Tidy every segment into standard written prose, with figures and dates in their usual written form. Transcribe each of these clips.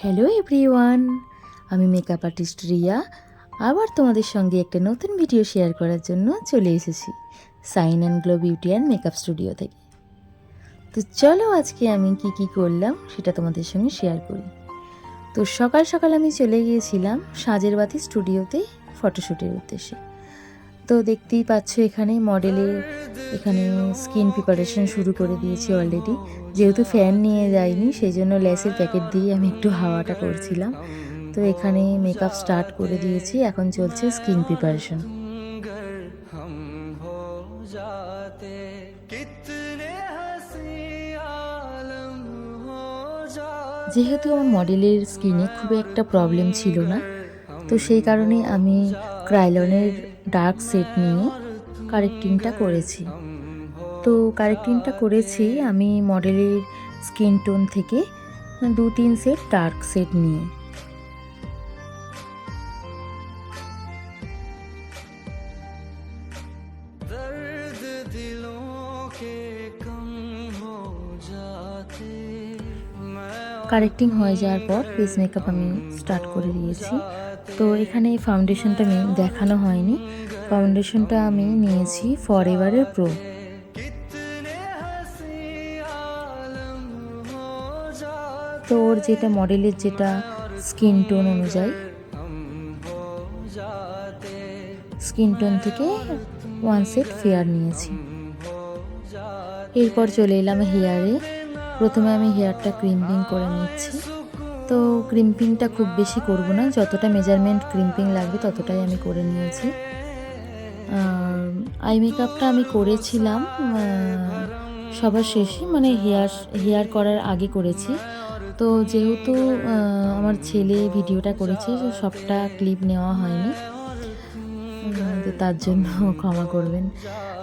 Hello everyone, আমি makeup artist Riya আবার তোমাদের সঙ্গে একটা নতুন ভিডিও শেয়ার করার জন্য চলে এসেছি shine and glow beauty and makeup studio থেকে। তো চলো আজকে আমি কি করলাম সেটা তোমাদের সঙ্গে শেয়ার করি। তো সকাল সকাল আমি চলে গিয়েছিলাম সাজের বাতি স্টুডিওতে ফটোশ্যুটের উদ্দেশ্যে। তো দেখতেই পাচ্ছ এখানে মডেলের এখানে স্কিন প্রিপারেশন শুরু করে দিয়েছি অলরেডি। যেহেতু ফ্যান নিয়ে যাইনি সেই জন্য লেসের প্যাকেট দিয়ে আমি একটু হাওয়াটা করছিলাম। তো এখানে মেকআপ স্টার্ট করে দিয়েছি, এখন চলছে স্কিন প্রিপারেশন। যেহেতু আমার মডেলের স্কিনে খুব একটা প্রবলেম ছিল না, তো সেই কারণে আমি ক্রাইলনের ডার্ক সেট নিয়ে কারেক্টিংটা করেছি। তো কারেক্টিংটা করেছি আমি মডেলের স্কিন টোন থেকে 2-3 সেট ডার্ক সেট নিয়ে। কারেক্টিং হয়ে যাওয়ার পর ফেস মেকআপ আমি স্টার্ট করে দিয়েছি। তো এখানে ফাউন্ডেশনটা আমি দেখানো হয়নি, ফাউন্ডেশনটা আমি নিয়েছি ফরএভারের প্রো। তো ওর যেটা মডেলের যেটা স্কিন টোন অনুযায়ী স্কিন টোন থেকে 1 সেট ফেয়ার নিয়েছি। এরপর চলে এলাম হেয়ারে। প্রথমে আমি হেয়ারটা ক্রিম্পিং করে নিচ্ছি। তো ক্রিম্পিংটা খুব বেশি করব না, যতটা মেজারমেন্ট ক্রিম্পিং লাগবে ততটাই আমি করে নিয়েছি। আই মেকআপটা আমি করেছিলাম সবার শেষে, মানে হেয়ার করার আগে করেছি। তো যেহেতু আমার ছেলে ভিডিওটা করেছে, সবটা ক্লিপ নেওয়া হয়নি, তো তার জন্য ক্ষমা করবেন।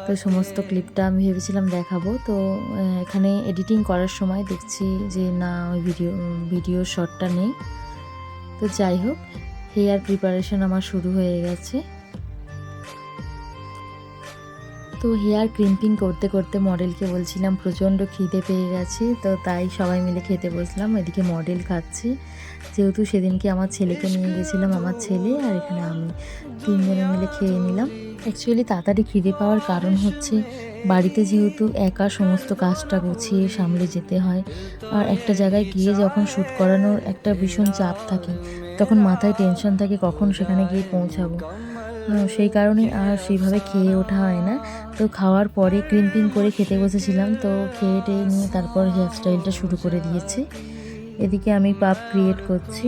তো সমস্ত ক্লিপটা আমি ভেবেছিলাম দেখাবো, তো এখানে এডিটিং করার সময় দেখছি যে না ওই ভিডিও শটটা নেই। তো যাই হোক, হেয়ার প্রিপারেশন আমার শুরু হয়ে গেছে। তো হেয়ার ক্রিম্পিং করতে করতে মডেলকে বলছিলাম প্রচণ্ড খিদে পেয়ে গেছে, তো তাই সবাই মিলে খেতে বসলাম। এদিকে মডেল খাচ্ছে, যেহেতু সেদিনকে আমার ছেলেকে নিয়ে গেছিলাম, আমার ছেলে আর এখানে আমি 3 জনে মিলে খেয়ে নিলাম। অ্যাকচুয়ালি তাড়াতাড়ি খিদে পাওয়ার কারণ হচ্ছে বাড়িতে যেহেতু একা সমস্ত কাজটা গুছিয়ে সামলে যেতে হয়, আর একটা জায়গায় গিয়ে যখন শ্যুট করানোর একটা ভীষণ চাপ থাকে, তখন মাথায় টেনশন থাকে কখন সেখানে গিয়ে পৌঁছাবো। সেই কারণে আর সেইভাবে খেয়ে ওঠা হয় না। তো খাওয়ার পরে ক্রিম্পিং করে খেতে বসেছিলাম, তো খেয়ে টেয়ে নিয়ে তারপর হেয়ার স্টাইলটা শুরু করে দিয়েছি। এদিকে আমি পাপ ক্রিয়েট করছি।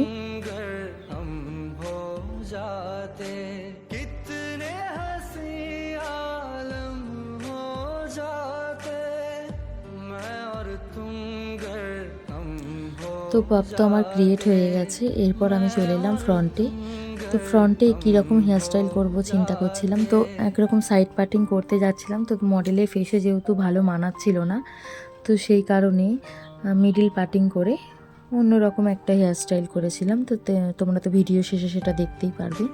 তো পাপ তো আমার ক্রিয়েট হয়ে গেছে। এরপর আমি চলে এলাম ফ্রন্টে। তো ফ্রন্টে কীরকম হেয়ারস্টাইল করব চিন্তা করছিলাম। তো একরকম সাইড পার্টিং করতে যাচ্ছিলাম, তো মডেলের ফেসে যেহেতু ভালো মানাচ্ছিল না, তো সেই কারণে মিডিল পার্টিং করে অন্যরকম একটা হেয়ারস্টাইল করেছিলাম। তো তোমরা তো ভিডিও শেষে সেটা দেখতেই পারবে।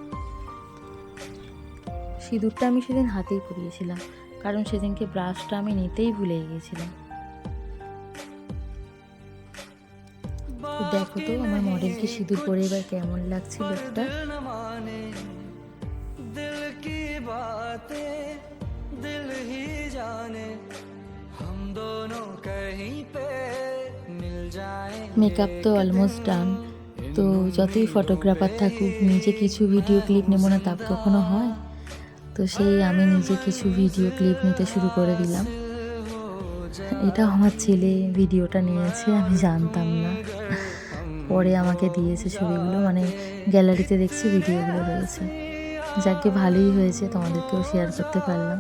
সিঁদুরটা আমি সেদিন হাতেই পরিয়েছিলাম, কারণ সেদিনকে ব্রাশটা আমি নিতেই ভুলে গিয়েছিলাম। তো দেখো তো আমার মডেলকে সিঁদুর পরে এবার কেমন লাগছে লুকটা। মেকআপ তো অলমোস্ট ডান। তো যতই ফটোগ্রাফার থাকুক, নিজে কিছু ভিডিও ক্লিপ নেব না তা কখনো হয়? তো সেই আমি নিজে কিছু ভিডিও ক্লিপ নিতে শুরু করে দিলাম। এটা আমার ছেলে ভিডিওটা নিয়েছে, আমি জানতাম না, পরে আমাকে দিয়েছে ছবিগুলো, মানে গ্যালারিতে দেখছি ভিডিওগুলো রয়েছে। যাকে ভালোই হয়েছে, তোমাদেরকেও শেয়ার করতে পারলাম।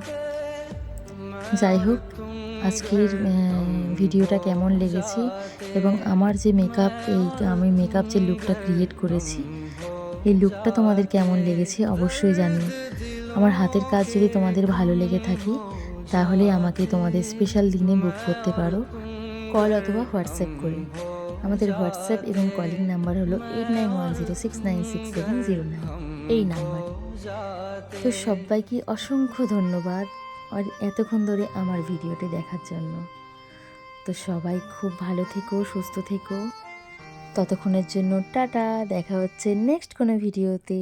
যাই হোক, আজকের ভিডিওটা কেমন লেগেছে এবং আমার যে আমি মেকআপ যে লুকটা ক্রিয়েট করেছি, এই লুকটা তোমাদের কেমন লেগেছে অবশ্যই জানিও। আমার হাতের কাজ যদি তোমাদের ভালো লেগে থাকে, তাহলে আমাকে তোমাদের স্পেশাল দিনে বুক করতে পারো কল অথবা হোয়াটসঅ্যাপ করে। আমাদের হোয়াটসঅ্যাপ এবং কলিং নাম্বার হলো 8910696709, এই নাম্বার। তো সবাইকে অসংখ্য ধন্যবাদ আর এতক্ষণ ধরে আমার ভিডিওটি দেখার জন্য। তো সবাই খুব ভালো থেকো, সুস্থ থেকো। ততক্ষণের জন্য টাটা, দেখা হচ্ছে নেক্সট কোনো ভিডিওতে।